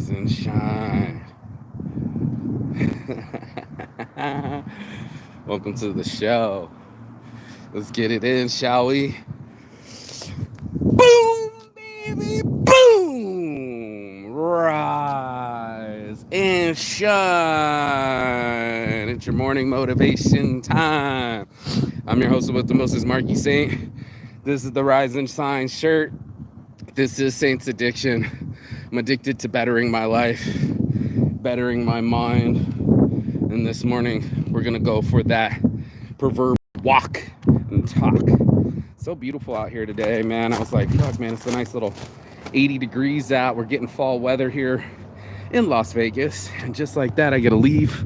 rise and shine. Welcome to the show. Let's get it in, shall we? Boom, baby, boom! Rise and shine. It's your morning motivation time. I'm your host with the most, is Marky Saint. This is the Rise and Shine shirt. This is Saint's addiction. I'm addicted to bettering my life, bettering my mind. And this morning, we're going to go for that proverb walk and talk. So beautiful out here today, man. I was like, fuck, man, it's a nice little 80 degrees out. We're getting fall weather here in Las Vegas. And just like that, I get to leave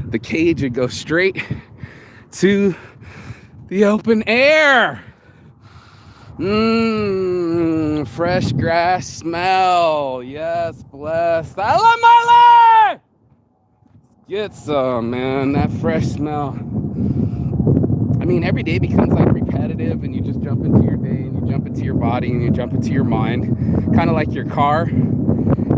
the cage and go straight to the open air. Fresh grass smell. Yes, blessed. I love my life. Get some, man. That fresh smell. I mean, every day becomes like repetitive, and you just jump into your day, and you jump into your body, and you jump into your mind. Kind of like your car.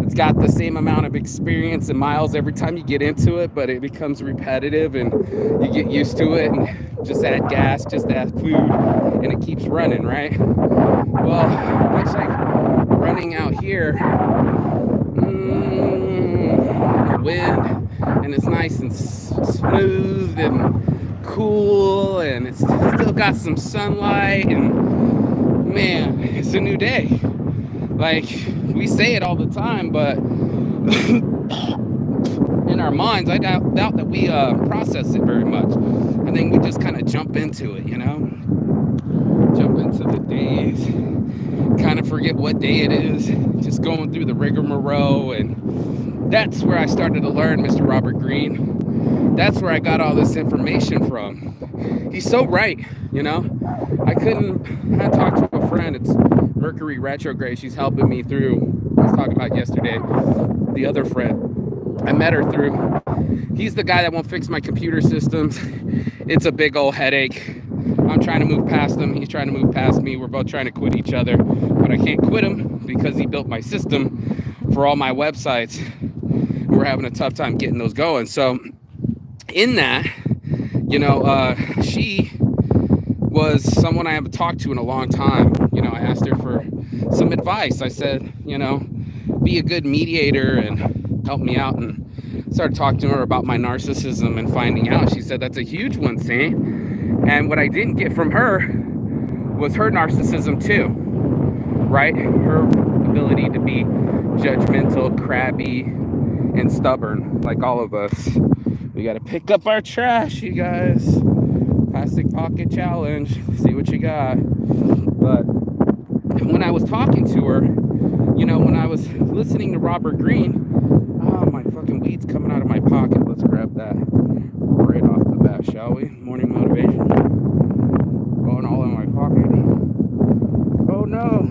It's got the same amount of experience and miles every time you get into it, but it becomes repetitive, and you get used to it, and just add gas, just add food, and it keeps running, right? Well, much like running out here, the wind, and it's nice and smooth and cool, and it's still got some sunlight, and man, it's a new day. Like, we say it all the time, but in our minds, I doubt that we process it very much. I think we just kind of jump into it, you know? Jump into the days, kind of forget what day it is, just going through the rigmarole. And that's where I started to learn Mr. Robert Greene. That's where I got all this information from. He's so right, you know? I talked to a friend. It's Mercury retrograde. She's helping me through, I was talking about yesterday, the other friend I met her through. He's the guy that won't fix my computer systems. It's a big old headache. I'm trying to move past him. He's trying to move past me. We're both trying to quit each other, but I can't quit him because he built my system for all my websites. We're having a tough time getting those going. So in that, you know, she was someone I haven't talked to in a long time. You know, I asked her for some advice. I said, you know, be a good mediator and help me out, and started talking to her about my narcissism and finding out. She said, that's a huge one, Saint. And what I didn't get from her was her narcissism too, right? Her ability to be judgmental, crabby, and stubborn, like all of us. We got to pick up our trash, you guys. Plastic pocket challenge. See what you got. But when I was talking to her, you know, when I was listening to Robert Greene, oh, my fucking weed's coming out of my pocket. Let's grab that right off the bat, shall we? Morning motivation. Going all in my pocket. Oh no.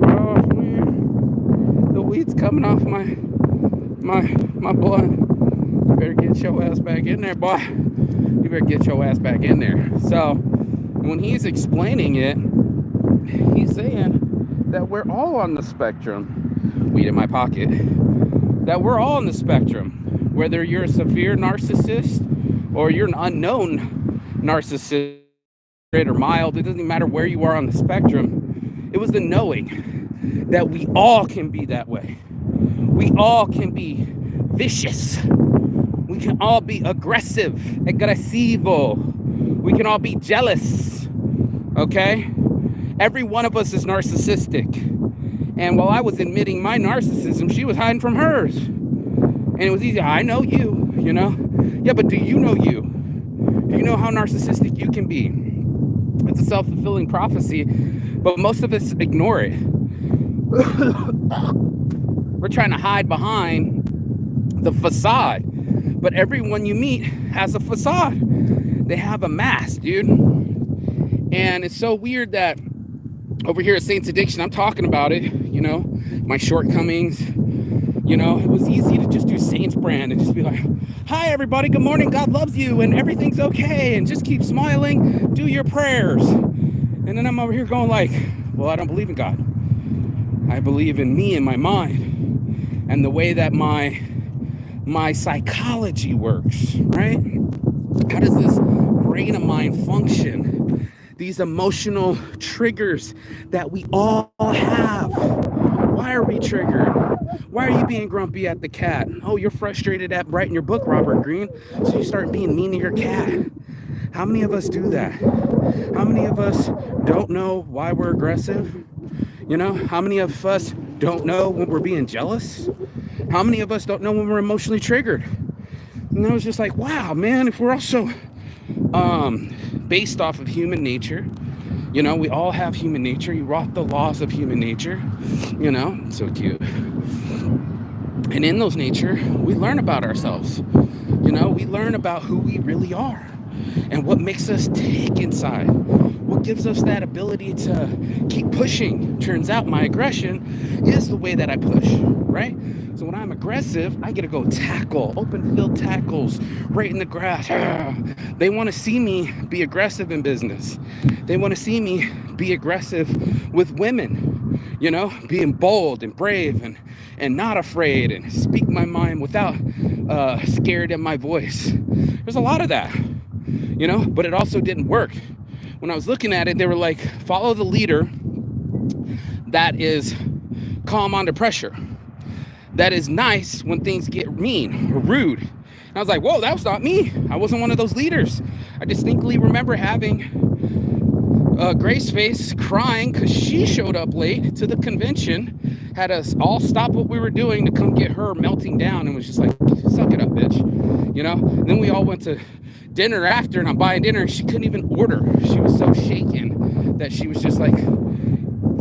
Oh, it's weird. The weed's coming off my blunt. You better get your ass back in there, boy. You better get your ass back in there. So when he's explaining it, he's saying that we're all on the spectrum. Weed in my pocket. That we're all on the spectrum. Whether you're a severe narcissist or you're an unknown narcissist or mild, it doesn't matter where you are on the spectrum. It was the knowing that we all can be that way. We all can be vicious. We can all be aggressive, aggressivo. We can all be jealous, okay? Every one of us is narcissistic. And while I was admitting my narcissism, she was hiding from hers. And it was easy. I know you, you know? Yeah, but do you know you? Do you know how narcissistic you can be? It's a self-fulfilling prophecy, but most of us ignore it. We're trying to hide behind the facade. But everyone you meet has a facade. They have a mask, dude. And it's so weird that over here at Saint's Addiction, I'm talking about it, you know, my shortcomings. You know, it was easy to just do Saint's brand and just be like, hi, everybody, good morning, God loves you, and everything's okay, and just keep smiling, do your prayers. And then I'm over here going like, well, I don't believe in God. I believe in me and my mind. and the way that my psychology works, right? How does this brain of mine function? These emotional triggers that we all have. Why are we triggered? Why are you being grumpy at the cat? Oh, you're frustrated at writing your book, Robert Greene, so you start being mean to your cat. How many of us do that? How many of us don't know why we're aggressive? You know, how many of us don't know when we're being jealous? How many of us don't know when we're emotionally triggered? And I was just like, wow, man, if we're also based off of human nature, you know, we all have human nature. You wrought the laws of human nature, you know, so cute. And in those nature, we learn about ourselves. You know, we learn about who we really are and what makes us tick inside. What gives us that ability to keep pushing. Turns out my aggression is the way that I push, right? So when I'm aggressive, I get to go tackle, open field tackles right in the grass. They want to see me be aggressive in business. They want to see me be aggressive with women, you know, being bold and brave and not afraid and speak my mind without scared in my voice. There's a lot of that, you know, but it also didn't work. When I was looking at it, they were like, follow the leader that is calm under pressure, that is nice when things get mean or rude. And I was like, whoa, that was not me. I wasn't one of those leaders. I distinctly remember having Grace Face crying because she showed up late to the convention, had us all stop what we were doing to come get her melting down, and was just like, suck it up, bitch. You know? And then we all went to dinner after, and I'm buying dinner, and she couldn't even order. She was so shaken that she was just like,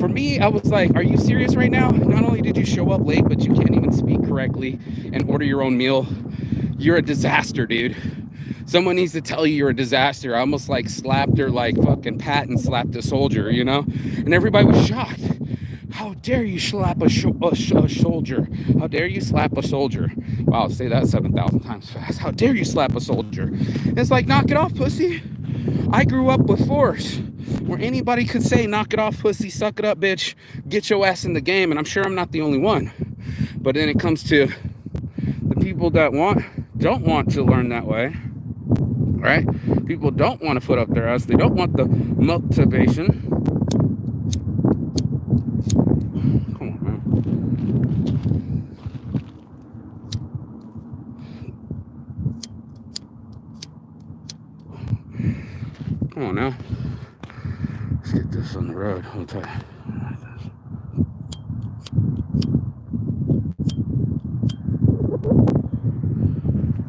for me, I was like, are you serious right now? Not only did you show up late, but you can't even speak correctly and order your own meal. You're a disaster, dude. Someone needs to tell you you're a disaster. I almost like slapped her like fucking Patton slapped a soldier, you know? And everybody was shocked. How dare you slap a soldier? How dare you slap a soldier? Wow, say that 7,000 times fast. How dare you slap a soldier? And it's like, knock it off, pussy. I grew up with force where anybody could say, knock it off, pussy, suck it up, bitch, get your ass in the game. And I'm sure I'm not the only one. But then it comes to the people that don't want to learn that way, right? People don't want to put up their ass. They don't want the motivation. Come on, man. Come on now. Let's get this on the road. Hold tight.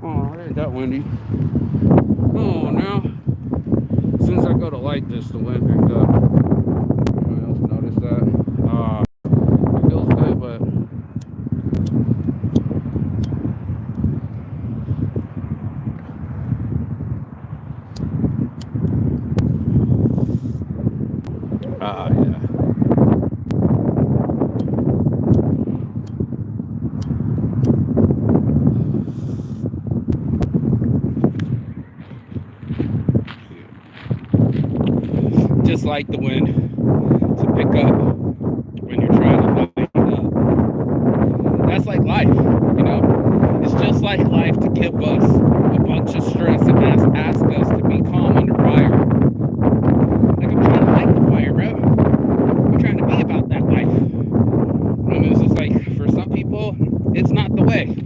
Oh, it ain't that windy. Oh, now. As soon as I go to light this, the wind picked up. Anyone else notice that? It feels good, but yeah. Just like the wind to pick up when you're trying to lighten up. That's like life, you know? It's just like life to give us a bunch of stress and ask us to be calm under fire. Like, I'm trying to light the fire, bro. I'm trying to be about that life. And it's just like, for some people, it's not the way.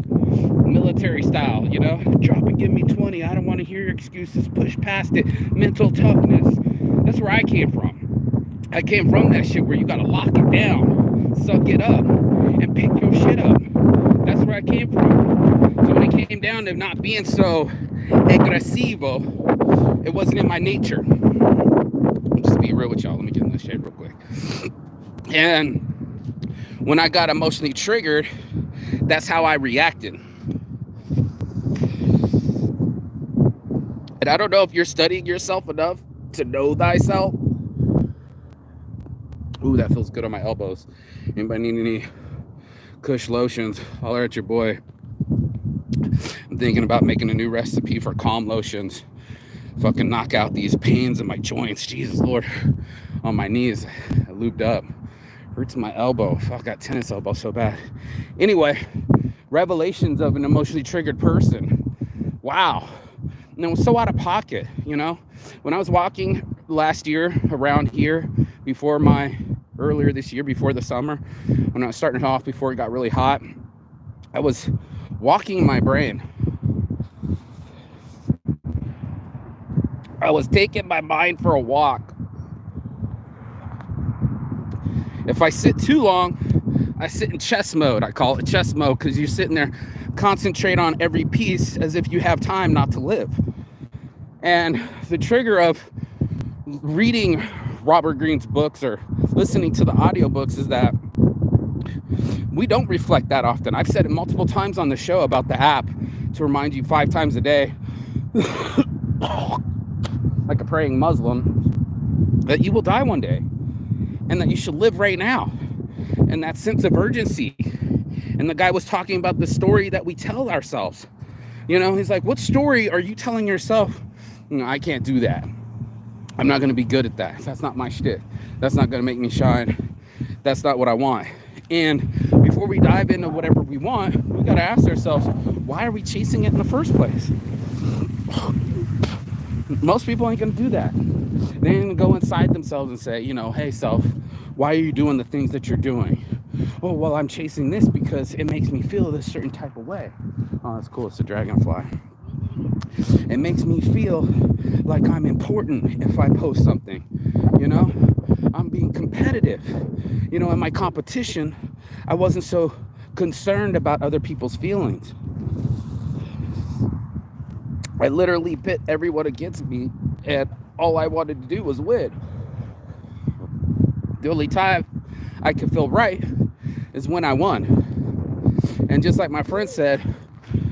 Military style, you know? Drop and give me 20. I don't want to hear your excuses. Push past it. Mental toughness. That's where I came from. I came from that shit where you gotta lock it down, suck it up, and pick your shit up. That's where I came from. So when it came down to not being so aggressivo, it wasn't in my nature. I'll just be real with y'all. Let me get in this shade real quick. And when I got emotionally triggered, that's how I reacted. And I don't know if you're studying yourself enough to know thyself. Ooh, that feels good on my elbows. Anybody need any Kush lotions? Holler at your boy. I'm thinking about making a new recipe for calm lotions. Fucking knock out these pains in my joints. Jesus Lord. On my knees. I lubed up Hurts my elbow. Fuck, I got tennis elbow so bad. Anyway, revelations of an emotionally triggered person. Wow. And it was so out of pocket, you know? When I was walking last year around here earlier this year, before the summer, when I was starting off, before it got really hot, I was walking my brain. I was taking my mind for a walk. If I sit too long, I sit in chess mode. I call it chess mode because you're sitting there, concentrate on every piece as if you have time not to live. And the trigger of reading Robert Greene's books or listening to the audiobooks is that we don't reflect that often. I've said it multiple times on the show about the app to remind you 5 times a day, like a praying Muslim, that you will die one day and that you should live right now. And that sense of urgency. And the guy was talking about the story that we tell ourselves. You know, he's like, what story are you telling yourself? You know, I can't do that. I'm not going to be good at that. That's not my shit. That's not going to make me shine. That's not what I want. And before we dive into whatever we want, we got to ask ourselves, why are we chasing it in the first place? Most people ain't going to do that. They ain't going to go inside themselves and say, you know, hey, self, why are you doing the things that you're doing? Oh, well, I'm chasing this because it makes me feel this certain type of way. Oh, that's cool. It's a dragonfly. It makes me feel like I'm important if I post something, you know? I'm being competitive. You know, in my competition, I wasn't so concerned about other people's feelings. I literally pit everyone against me, and all I wanted to do was win. The only time I could feel right is when I won. And just like my friend said,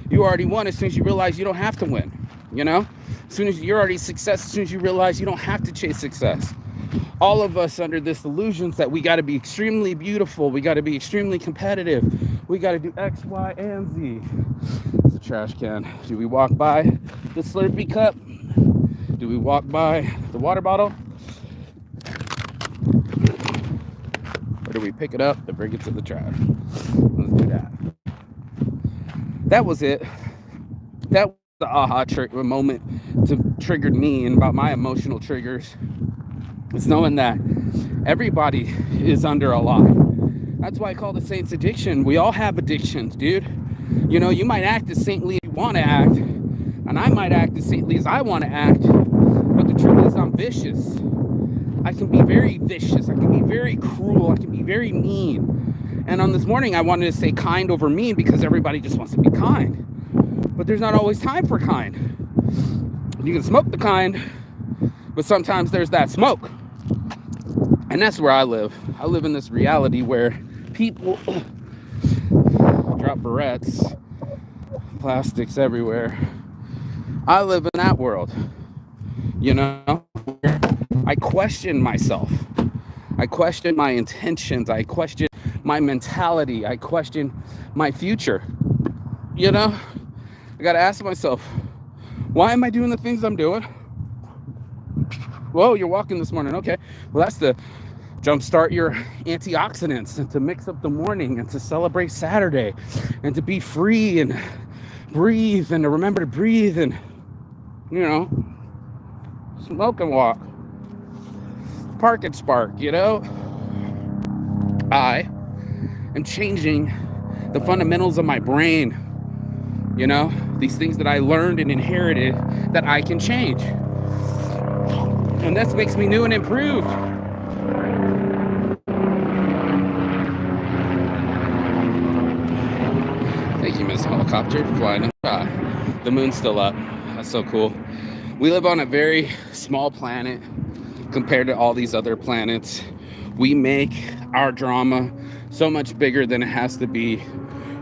you already won as soon as you realize you don't have to win, you know? As soon as you're already success, as soon as you realize you don't have to chase success. All of us under this illusion that we got to be extremely beautiful, we got to be extremely competitive, we got to do X, Y, and Z. It's a trash can. Do we walk by the Slurpee cup? Do we walk by the water bottle? Or do we pick it up and bring it to the trash? Let's do that. That was it. That was the aha moment to triggered me and about my emotional triggers. It's knowing that everybody is under a lot. That's why I call the saints addiction. We all have addictions, dude. You know, you might act as saintly as you want to act, and I might act as saintly as I want to act, but the truth is I'm vicious. I can be very vicious. I can be very cruel. I can be very mean. And on this morning, I wanted to say kind over mean because everybody just wants to be kind. But there's not always time for kind. You can smoke the kind, but sometimes there's that smoke. And that's where I live. I live in this reality where people drop barrettes, plastics everywhere. I live in that world, you know, where I question myself. I question my intentions. I question my mentality. I question my future. You know, I got to ask myself, why am I doing the things I'm doing? Whoa, you're walking this morning. Okay. Well, that's to jumpstart your antioxidants and to mix up the morning and to celebrate Saturday and to be free and breathe and to remember to breathe and, you know, smoke and walk. Park and spark, you know? I am changing the fundamentals of my brain, you know? These things that I learned and inherited that I can change. And that makes me new and improved. Thank you, Miss Helicopter, flying in the sky. The moon's still up. That's so cool. We live on a very small planet compared to all these other planets. We make our drama so much bigger than it has to be.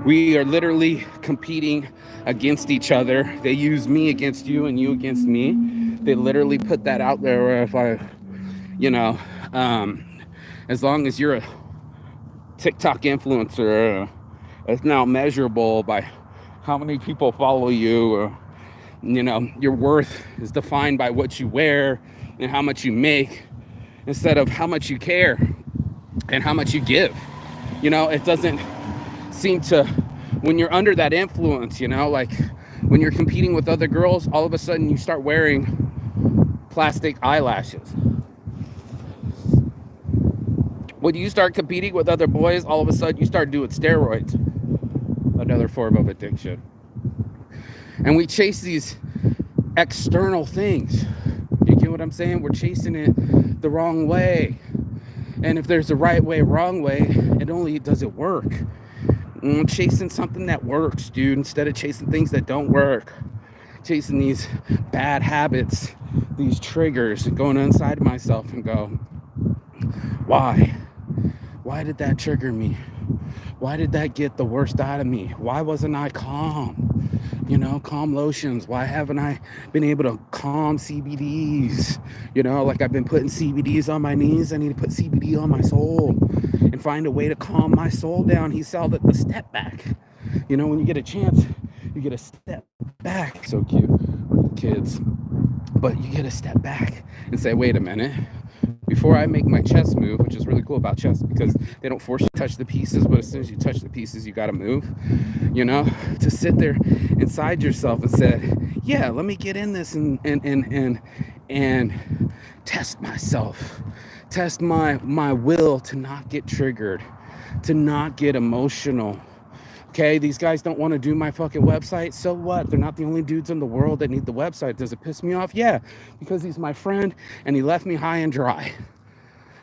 We are literally competing against each other. They use me against you and you against me. They literally put that out there where if I, you know, as long as you're a TikTok influencer, it's now measurable by how many people follow you, or, you know, your worth is defined by what you wear and how much you make instead of how much you care. and how much you give. It doesn't seem to, when you're under that influence, like when you're competing with other girls, all of a sudden you start wearing plastic eyelashes. When you start competing with other boys, all of a sudden you start doing steroids, another form of addiction. And we chase these external things. You get what I'm saying? We're chasing it the wrong way. And if there's a right way, wrong way, it only doesn't work. I'm chasing something that works, dude, instead of chasing things that don't work. Chasing these bad habits, these triggers, and going inside myself and go, why? Why did that trigger me? Why did that get the worst out of me? Why wasn't I calm? Calm lotions. Why haven't I been able to calm CBDs? Like I've been putting CBDs on my knees. I need to put CBD on my soul and find a way to calm my soul down. He said the step back. When you get a chance, you get a step back. So cute with the kids. But you get a step back and say, wait a minute. Before I make my chess move, which is really cool about chess because they don't force you to touch the pieces, but as soon as you touch the pieces, you got to move, to sit there inside yourself and say, yeah, let me get in this and test myself, test my will to not get triggered, to not get emotional. Okay, these guys don't want to do my fucking website. So what? They're not the only dudes in the world that need the website. Does it piss me off? Yeah, because he's my friend and he left me high and dry.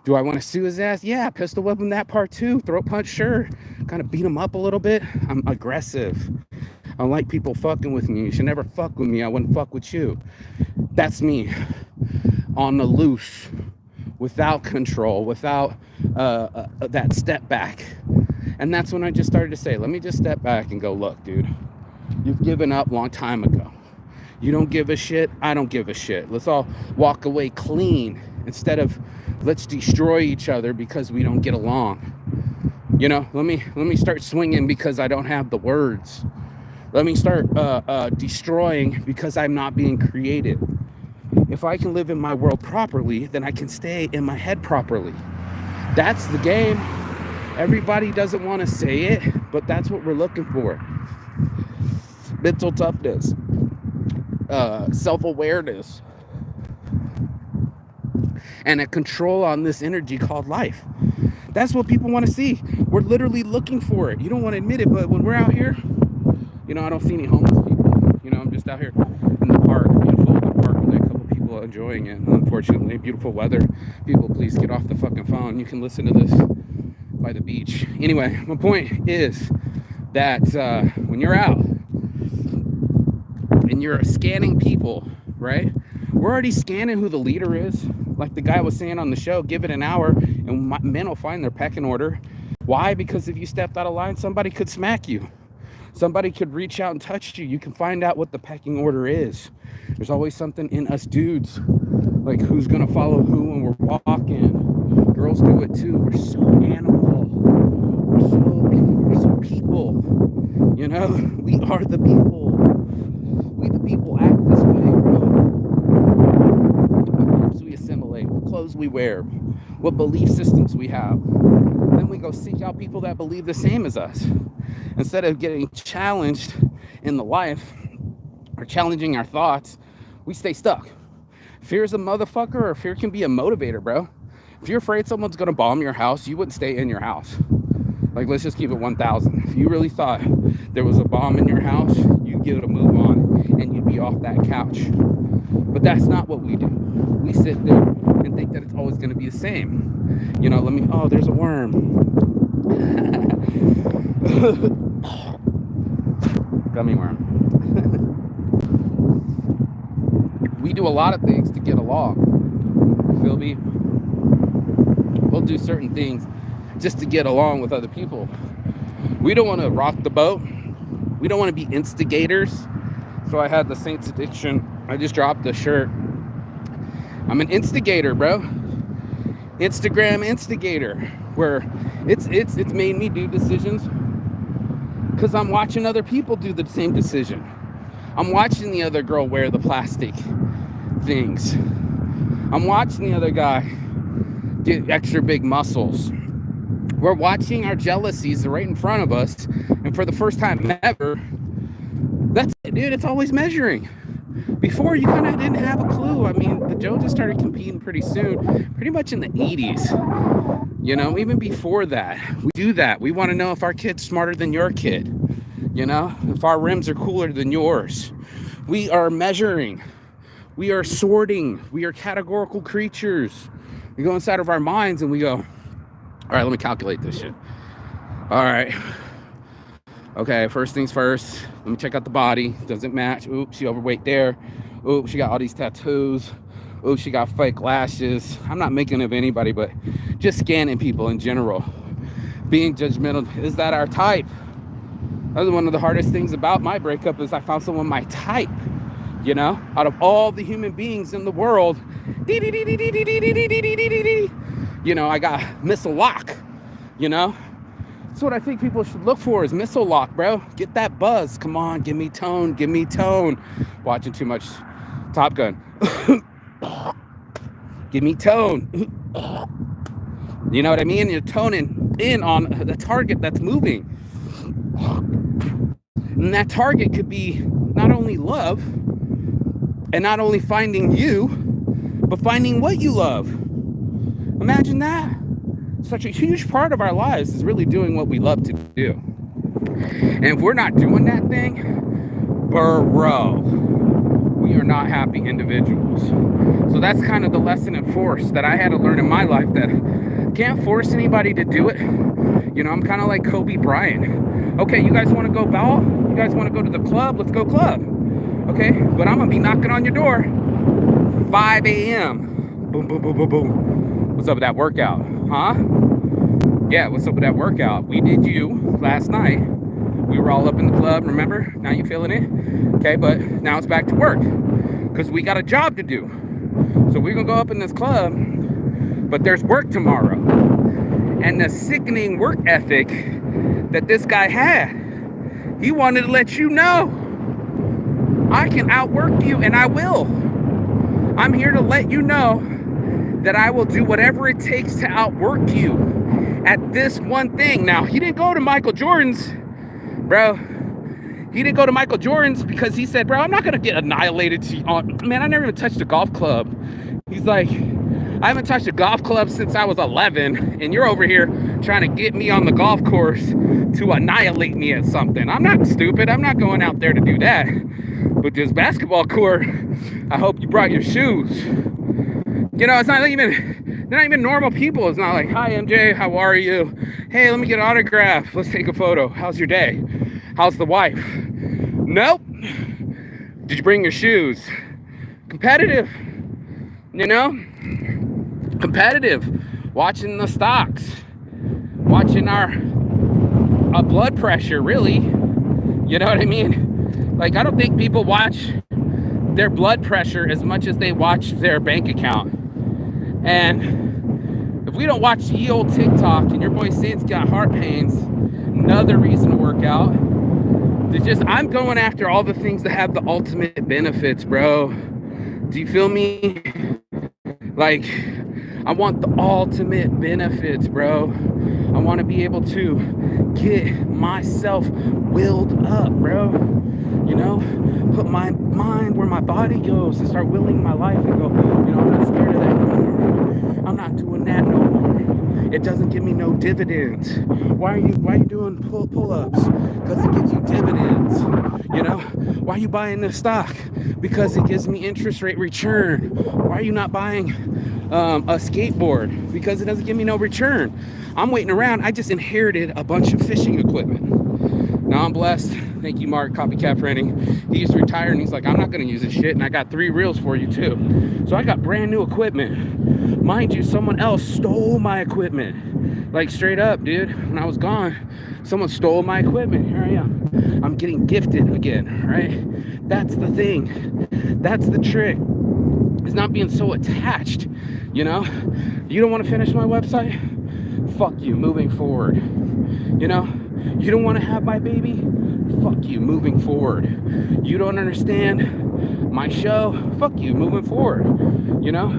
Do I want to sue his ass? Yeah, pistol whip him that part too. Throat punch, sure. Kind of beat him up a little bit. I'm aggressive. I don't like people fucking with me. You should never fuck with me. I wouldn't fuck with you. That's me. On the loose. Without control. Without that step back. And that's when I just started to say, let me just step back and go, look, dude, you've given up a long time ago. You don't give a shit. I don't give a shit. Let's all walk away clean instead of let's destroy each other because we don't get along. Let me start swinging because I don't have the words. Let me start destroying because I'm not being creative. If I can live in my world properly, then I can stay in my head properly. That's the game. Everybody doesn't want to say it, but that's what we're looking for. Mental toughness, self-awareness, and a control on this energy called life. That's what people want to see. We're literally looking for it. You don't want to admit it, but when we're out here, I don't see any homeless people. I'm just out here in the park, beautiful park with a couple people enjoying it. Unfortunately, beautiful weather. People, please get off the fucking phone. You can listen to this by the beach. Anyway, my point is that when you're out and you're scanning people, right? We're already scanning who the leader is. Like the guy was saying on the show, give it an hour and men will find their pecking order. Why? Because if you stepped out of line, somebody could smack you. Somebody could reach out and touch you. You can find out what the pecking order is. There's always something in us dudes, like who's gonna follow who when we're walking. Girls do it too. We're so animal. We're so people. We are the people. We the people act this way, bro. What groups we assimilate, what clothes we wear, what belief systems we have. Then we go seek out people that believe the same as us. Instead of getting challenged in the life or challenging our thoughts, we stay stuck. Fear is a motherfucker, or fear can be a motivator, bro. If you're afraid someone's gonna bomb your house, you wouldn't stay in your house. Like, let's just keep it 1,000. If you really thought there was a bomb in your house, you'd give it a move on and you'd be off that couch. But that's not what we do. We sit there and think that it's always gonna be the same. Oh, there's a worm. Gummy worm. We do a lot of things to get along. You feel me? We'll do certain things just to get along with other people. We don't want to rock the boat. We don't want to be instigators. So I had the Saints addiction. I just dropped the shirt. I'm an instigator, bro. Instagram instigator, where it's made me do decisions because I'm watching other people do the same decision. I'm watching the other girl wear the plastic things. I'm watching the other guy get extra big muscles. We're watching our jealousies right in front of us, and for the first time ever, that's it, dude. It's always measuring. Before, you kind of didn't have a clue. I mean, the Joneses started competing pretty soon, pretty much in the 80s. You know, even before that, we do that. We want to know if our kid's smarter than your kid. You know, if our rims are cooler than yours. We are measuring. We are sorting. We are categorical creatures. We go inside of our minds and we go, all right, let me calculate this shit. All right. Okay, first things first. Let me check out the body. Doesn't match. Oops, she overweight there. Oops, she got all these tattoos. Oops, she got fake lashes. I'm not making of anybody, but just scanning people in general. Being judgmental. Is that our type? That was one of the hardest things about my breakup is I found someone my type. You know, out of all the human beings in the world, you know, I got missile lock, you know. That's what I think people should look for is missile lock, bro. Get that buzz. Come on, give me tone, give me tone. Watching too much Top Gun. Give me tone. You know what I mean? You're toning in on the target that's moving. And that target could be not only love, and not only finding you, but finding what you love. Imagine that. Such a huge part of our lives is really doing what we love to do. And if we're not doing that thing, bro, we are not happy individuals. So that's kind of the lesson in force that I had to learn in my life, that I can't force anybody to do it. You know, I'm kind of like Kobe Bryant. Okay, you guys want to go ball? You guys want to go to the club? Let's go club. Okay, but I'm gonna be knocking on your door 5 a.m. Boom, boom, boom, boom, boom. What's up with that workout? Huh? Yeah, what's up with that workout? We did you last night. We were all up in the club, remember? Now you feeling it? Okay, but now it's back to work because we got a job to do. So we're gonna go up in this club, but there's work tomorrow. And the sickening work ethic that this guy had, he wanted to let you know, I can outwork you, and I will. I'm here to let you know that I will do whatever it takes to outwork you at this one thing. Now, he didn't go to Michael Jordan's, bro. He didn't go to Michael Jordan's because he said, bro, I'm not going to get annihilated. Man, I never even touched a golf club. He's like, I haven't touched a golf club since I was 11, and you're over here trying to get me on the golf course to annihilate me at something. I'm not stupid. I'm not going out there to do that. But this basketball court, I hope you brought your shoes. You know, they're not even normal people. It's not like, hi, MJ, how are you? Hey, let me get an autograph. Let's take a photo. How's your day? How's the wife? Nope. Did you bring your shoes? Competitive, you know? Competitive. Watching the stocks. Watching our blood pressure, really. You know what I mean? Like, I don't think people watch their blood pressure as much as they watch their bank account. And if we don't watch ye old TikTok and your boy Saint's got heart pains, another reason to work out. I'm going after all the things that have the ultimate benefits, bro. Do you feel me? Like, I want the ultimate benefits, bro. I want to be able to get myself willed up, bro. You know, put my mind where my body goes and start willing my life and go, you know, I'm not scared of that no more. I'm not doing that no more. It doesn't give me no dividends. Why are you doing pull-ups? Because it gives you dividends. You know, why are you buying this stock? Because it gives me interest rate return. Why are you not buying a skateboard? Because it doesn't give me no return. I'm waiting around. I just inherited a bunch of fishing equipment. Now I'm blessed. Thank you, Mark, Copycat Printing. He used to retire and he's like, I'm not going to use this shit. And I got 3 reels for you too. So I got brand new equipment. Mind you, someone else stole my equipment. Like, straight up, dude. When I was gone, someone stole my equipment. Here I am. I'm getting gifted again, right? That's the thing. That's the trick. Is not being so attached, you know? You don't want to finish my website? Fuck you, moving forward. You know? You don't want to have my baby? Fuck you, moving forward. You don't understand my show? Fuck you, moving forward. You know?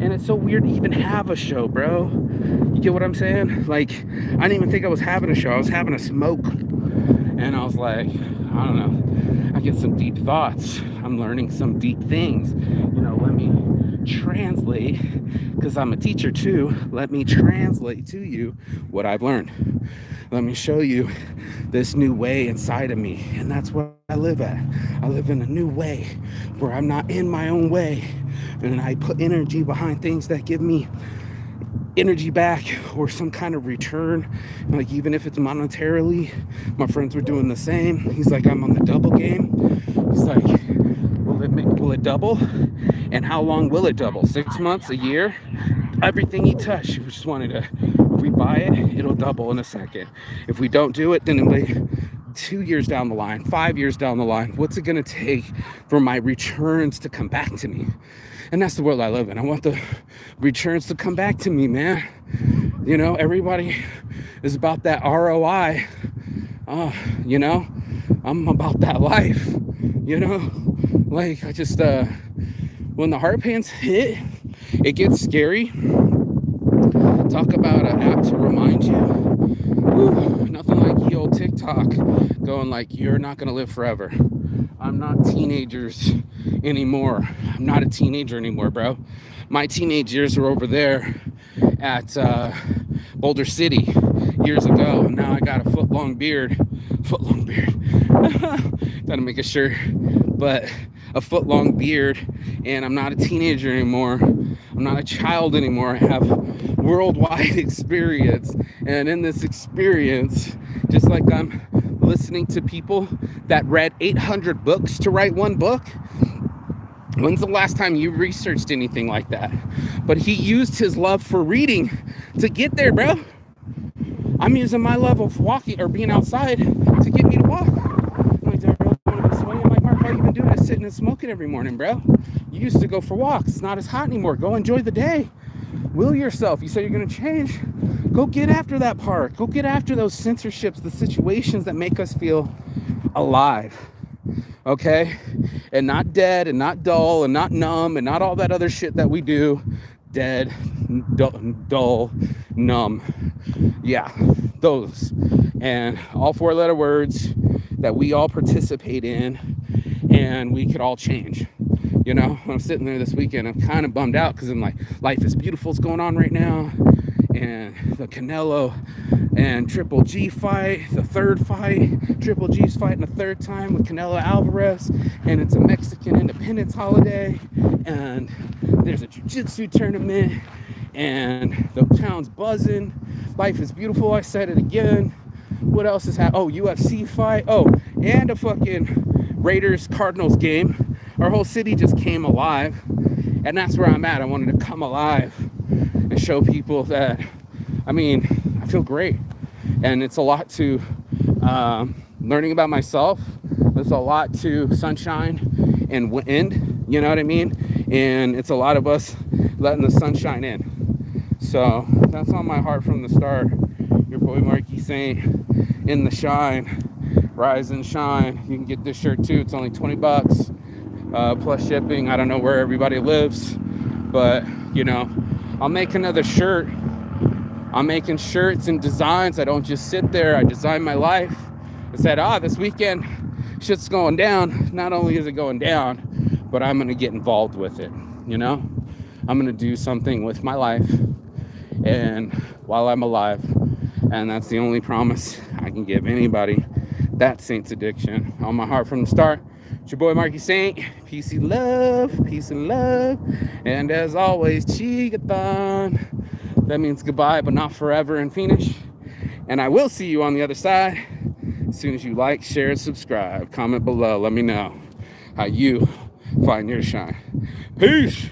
And it's so weird to even have a show, bro. You get what I'm saying? Like, I didn't even think I was having a show. I was having a smoke. And I was like, I don't know. I get some deep thoughts. I'm learning some deep things. Let me translate, because I'm a teacher too. Let me translate to you what I've learned. Let me show you this new way inside of me. And that's what I live at. I live in a new way where I'm not in my own way. And I put energy behind things that give me energy back or some kind of return, like even if it's monetarily. My friends were doing the same. He's like, I'm on the double game. He's like, will it double? And how long will it double? 6 months, a year? Everything he touched, he just wanted to, if we buy it, it'll double in a second. If we don't do it, then it'll be 2 years down the line, 5 years down the line. What's it gonna take for my returns to come back to me? And that's the world I live in. I want the returns to come back to me, man. Everybody is about that ROI. I'm about that life. Like, I just, when the heart pains hit, it gets scary. Talk about an app to remind you. Whew, nothing like the old TikTok going like, you're not gonna live forever. I'm not teenagers anymore. I'm not a teenager anymore, bro. My teenage years were over there at Boulder City years ago. And now I got a foot-long beard. Gotta make a shirt. But a foot-long beard. And I'm not a teenager anymore. I'm not a child anymore. I have worldwide experience. And in this experience, just like I'm listening to people that read 800 books to write one book. When's the last time you researched anything like that? But he used his love for reading to get there, bro. I'm using my love of walking or being outside to get me to walk. I'm like, do I really want to be sweating? I'm like, Mark, all you've been doing is sitting and smoking every morning, bro. You used to go for walks. It's not as hot anymore. Go enjoy the day. Will yourself. You say you're going to change. Go get after that part. Go get after those censorships, the situations that make us feel alive. Okay? And not dead and not dull and not numb and not all that other shit that we do. Dead, dull, numb. Yeah, those. And all 4-letter words that we all participate in and we could all change. When I'm sitting there this weekend, I'm kind of bummed out because I'm like, life is beautiful is going on right now. And the Canelo and Triple G fight, the third fight, Triple G's fighting the third time with Canelo Alvarez, and it's a Mexican independence holiday, and there's a jiu-jitsu tournament, and the town's buzzing. Life is beautiful. I said it again. What else is happening? Oh, UFC fight. Oh, and a fucking Raiders-Cardinals game. Our whole city just came alive, and that's where I'm at. I wanted to come alive and show people that, I feel great. And it's a lot to learning about myself. There's a lot to sunshine and wind, you know what I mean? And it's a lot of us letting the sunshine in. So that's on my heart from the start. Your boy Marky Saint in the shine, rise and shine. You can get this shirt too. It's only $20 plus shipping. I don't know where everybody lives, but I'll make another shirt. I'm making shirts and designs. I don't just sit there. I design my life. I said, this weekend shit's going down. Not only is it going down, but I'm going to get involved with it. I'm going to do something with my life and while I'm alive. And that's the only promise I can give anybody. That's Saint's Addiction. On my heart from the start. It's your boy Marky Saint. Peace and love. And as always, Chigathon. That means goodbye, but not forever and finish. And I will see you on the other side. As soon as you like, share, and subscribe. Comment below. Let me know how you find your shine. Peace.